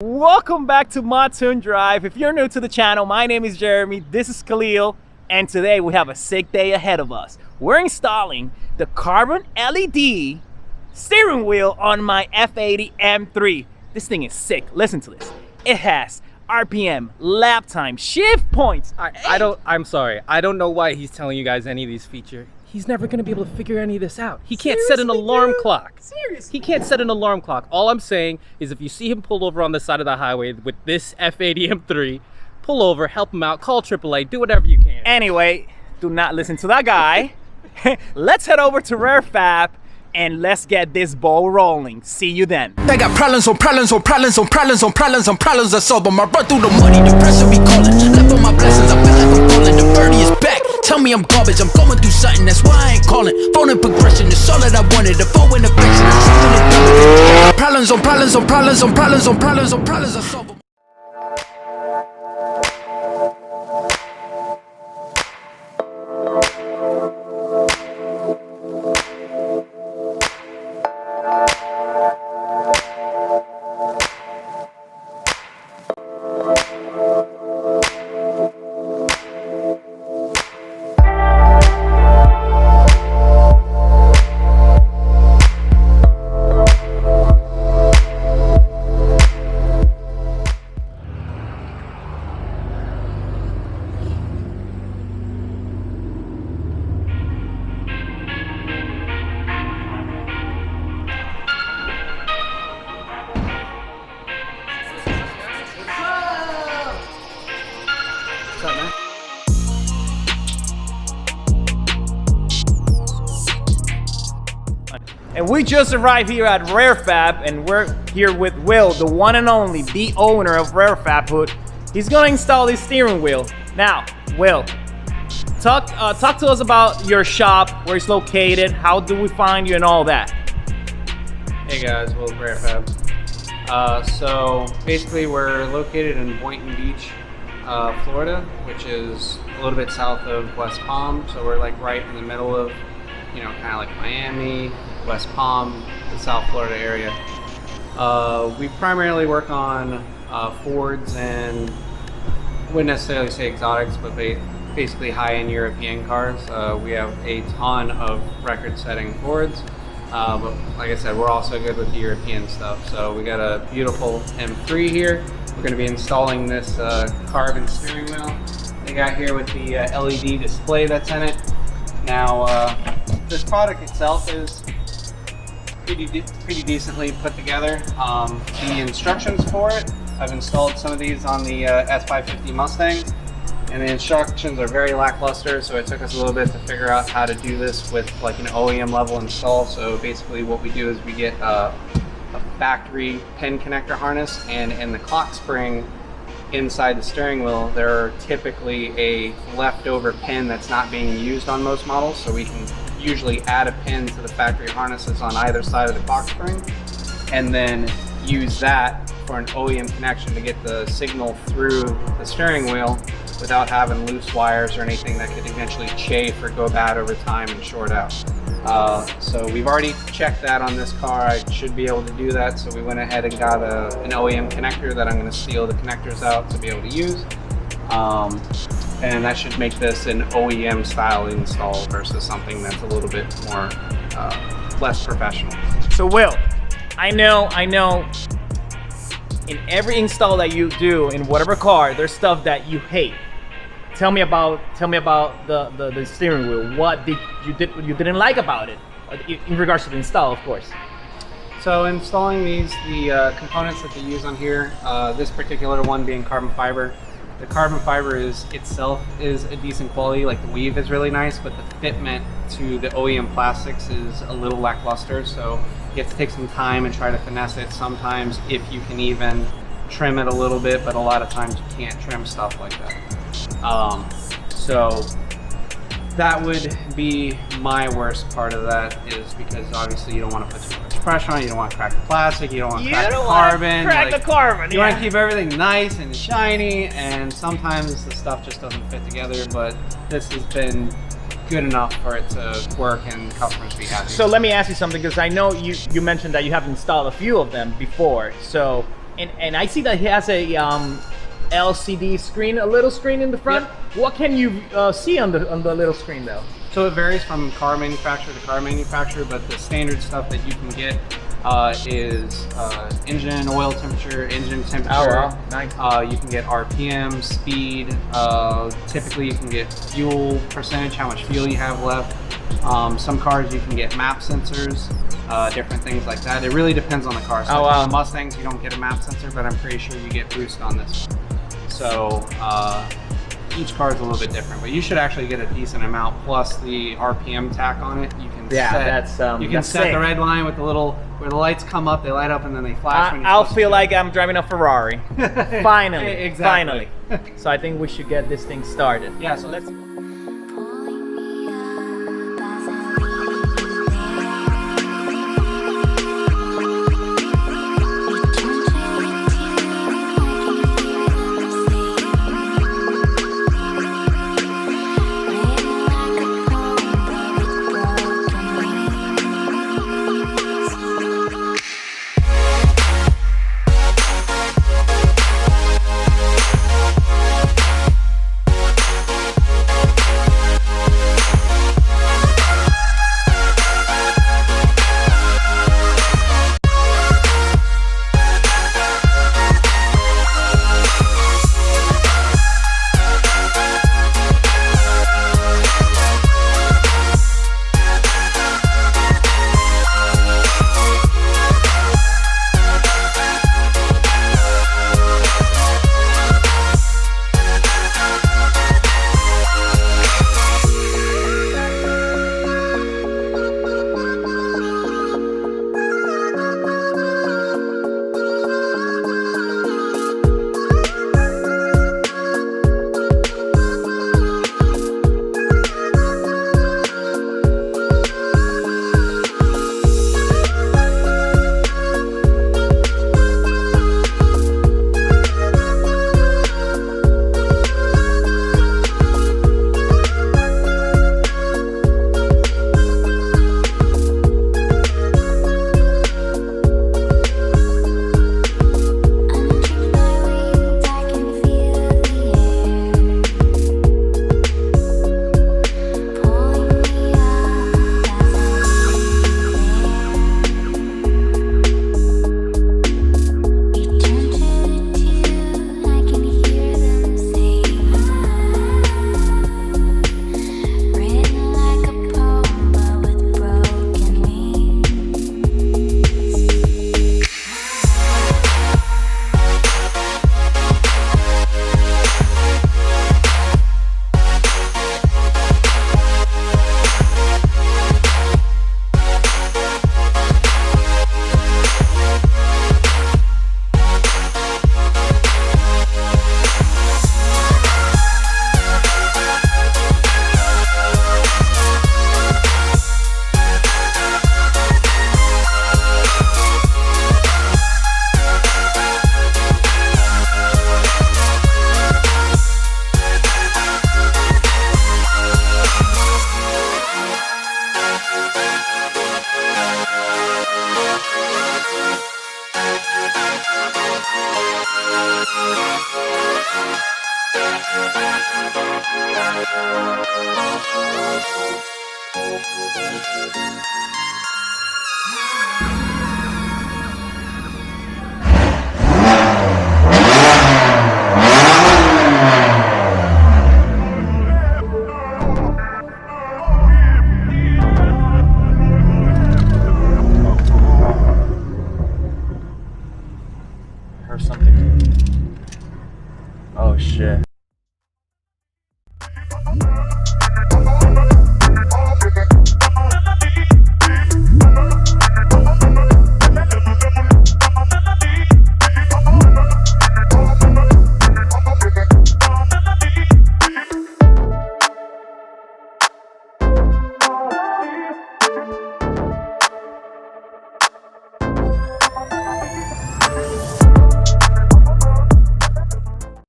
Welcome back to Monsoon Drive. If you're new to the channel, my name is Jeremy, this is Khalil, and today we have a sick day ahead of us. We're installing the carbon LED steering wheel on my F80 M3. This thing is sick. Listen to this. It has RPM, lap time, shift points. I'm sorry. I don't know why he's telling you guys any of these features. He's never going to be able to figure any of this out. He can't set an alarm clock. Seriously? He can't set an alarm clock. All I'm saying is if you see him pull over on the side of the highway with this F80 M3, pull over, help him out, call AAA, do whatever you can. Anyway, do not listen to that guy. Let's head over to RareFab and let's get this ball rolling. See you then. They got problems on problems on problems on problems on problems on problems. I solve them. I run through the money, the pressure be calling. Left on my blessings, I feel like I'm falling. The birdie is back. Tell me I'm garbage, I'm going through something, that's why I ain't calling. Phone and progression, it's all that I wanted. The phone and affection, it's something to do. Problems on problems on problems on problems on problems on problems. I solve them. And we just arrived here at RareFab, and we're here with Will, the one and only, the owner of RareFab Hood. He's gonna install this steering wheel. Now, Will, talk to us about your shop, where it's located, how do we find you, and all that. Hey guys, Will with RareFab. So basically we're located in Boynton Beach, Florida, which is a little bit south of West Palm. So we're like right in the middle of, you know, kind of like Miami, West Palm, the South Florida area. We primarily work on Fords and wouldn't necessarily say exotics, but basically high-end European cars. We have a ton of record-setting Fords, but like I said, we're also good with the European stuff. So we got a beautiful M3 here. We're going to be installing this carbon steering wheel they got here with the LED display that's in it. Now, this product itself is pretty decently put together. The instructions for it, I've installed some of these on the S550 Mustang, and the instructions are very lackluster, so it took us a little bit to figure out how to do this with like an OEM level install. So basically what we do is we get a factory pin connector harness, and in the clock spring inside the steering wheel there are typically a leftover pin that's not being used on most models, so we can usually add a pin to the factory harnesses on either side of the clock spring and then use that for an OEM connection to get the signal through the steering wheel without having loose wires or anything that could eventually chafe or go bad over time and short out. So we've already checked that on this car. I should be able to do that, so we went ahead and got an OEM connector that I'm going to seal the connectors out to be able to use. And that should make this an OEM style install versus something that's a little bit more less professional. So Will, I know in every install that you do in whatever car, there's stuff that you hate. Tell me about the steering wheel. What did you didn't like about it in regards to the install, of course? So installing the components that they use on here, this particular one being carbon fiber. The carbon fiber itself is a decent quality, like the weave is really nice, but the fitment to the OEM plastics is a little lackluster, so you have to take some time and try to finesse it. Sometimes if you can even trim it a little bit, but a lot of times you can't trim stuff like that. So that would be my worst part of that, is because obviously you don't want to put too much pressure on it, you don't want to crack the plastic, you don't want to crack the carbon. You want to keep everything nice and shiny, and sometimes the stuff just doesn't fit together, but this has been good enough for it to work and customers be happy. So let me ask you something, because I know you mentioned that you have installed a few of them before. So And I see that he has a LCD screen, a little screen in the front. Yep. What can you see on the little screen though? So it varies from car manufacturer to car manufacturer, but the standard stuff that you can get is engine oil temperature, engine temperature. Oh, wow. Nice. You can get RPM, speed. Typically, you can get fuel percentage, how much fuel you have left. Some cars you can get map sensors, different things like that. It really depends on the car. So on the Mustangs, you don't get a map sensor, but I'm pretty sure you get boost on this one. So each car is a little bit different, but you should actually get a decent amount plus the RPM tack on it. You can set sick. the red line with the little where the lights come up, they light up, and then they flash. When I'll feel like I'm driving a Ferrari. Finally, Exactly. finally. So I think we should get this thing started. Yeah. So let's.